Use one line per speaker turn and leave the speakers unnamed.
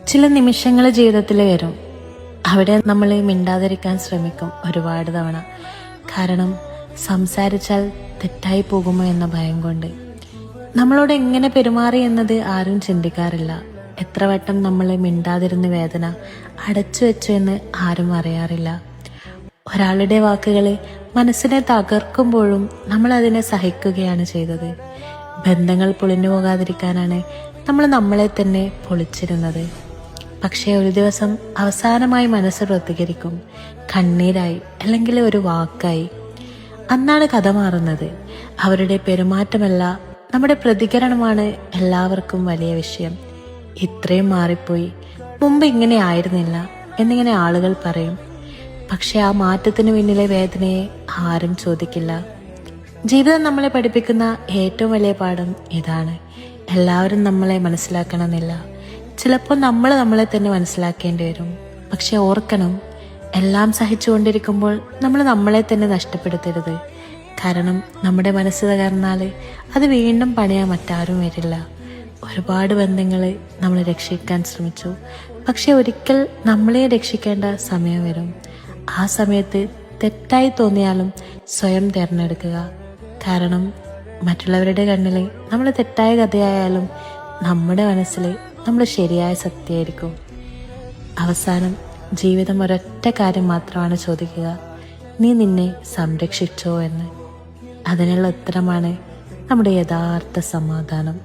ചില നിമിഷങ്ങൾ ജീവിതത്തിൽ വരും, അവിടെ നമ്മൾ മിണ്ടാതിരിക്കാൻ ശ്രമിക്കും ഒരുപാട് തവണ. കാരണം സംസാരിച്ചാൽ തെറ്റായി പോകുമോ എന്ന ഭയം കൊണ്ട്. നമ്മളോട് എങ്ങനെ പെരുമാറി എന്നത് ആരും ചിന്തിക്കാറില്ല. എത്ര വട്ടം നമ്മൾ മിണ്ടാതിരുന്ന വേദന അടച്ചു വെച്ചു എന്ന് ആരും അറിയാറില്ല. ഒരാളുടെ വാക്കുകൾ മനസ്സിനെ തകർക്കുമ്പോഴും നമ്മൾ അതിനെ സഹിക്കുകയാണ് ചെയ്തത്. ബന്ധങ്ങൾ പൊളിഞ്ഞു പോകാതിരിക്കാനാണ് നമ്മൾ നമ്മളെ തന്നെ പൊളിച്ചിരുന്നത്. പക്ഷേ ഒരു ദിവസം അവസാനമായി മനസ്സ് പ്രതികരിക്കും, കണ്ണീരായി അല്ലെങ്കിൽ ഒരു വാക്കായി. അന്നാണ് കഥ മാറുന്നത്. അവരുടെ പെരുമാറ്റമല്ല, നമ്മുടെ പ്രതികരണമാണ് എല്ലാവർക്കും വലിയ വിഷയം. ഇത്രയും മാറിപ്പോയി, മുമ്പ് ഇങ്ങനെ ആയിരുന്നില്ല എന്നിങ്ങനെ ആളുകൾ പറയും. പക്ഷെ ആ മാറ്റത്തിന് പിന്നിലെ വേദനയെ ആരും ചോദിക്കില്ല. ജീവിതം നമ്മളെ പഠിപ്പിക്കുന്ന ഏറ്റവും വലിയ പാഠം ഇതാണ്: എല്ലാവരും നമ്മളെ മനസ്സിലാക്കണമെന്നില്ല. ചിലപ്പോൾ നമ്മൾ നമ്മളെ തന്നെ മനസ്സിലാക്കേണ്ടി വരും. പക്ഷെ ഓർക്കണം, എല്ലാം സഹിച്ചുകൊണ്ടിരിക്കുമ്പോൾ നമ്മൾ നമ്മളെ തന്നെ നഷ്ടപ്പെടുത്തരുത്. കാരണം നമ്മുടെ മനസ്സ് തകർന്നാൽ അത് വീണ്ടും പണിയാൻ മറ്റാരും വരില്ല. ഒരുപാട് ബന്ധങ്ങൾ നമ്മൾ രക്ഷിക്കാൻ ശ്രമിച്ചു, പക്ഷെ ഒരിക്കൽ നമ്മളെ രക്ഷിക്കേണ്ട സമയം വരും. ആ സമയത്ത് തെറ്റായി തോന്നിയാലും സ്വയം തിരഞ്ഞെടുക്കുക. കാരണം മറ്റുള്ളവരുടെ കണ്ണിൽ നമ്മൾ തെറ്റായ കഥയായാലും നമ്മുടെ മനസ്സിൽ നമ്മൾ ശരിയായ സത്യമായിരിക്കും. അവസാനം ജീവിതം ഒരൊറ്റ കാര്യം മാത്രമാണ് ചോദിക്കുക: നീ നിന്നെ സംരക്ഷിച്ചോ എന്ന്. അതിനുള്ള ഉത്തരമാണ് നമ്മുടെ യഥാർത്ഥ സമാധാനം.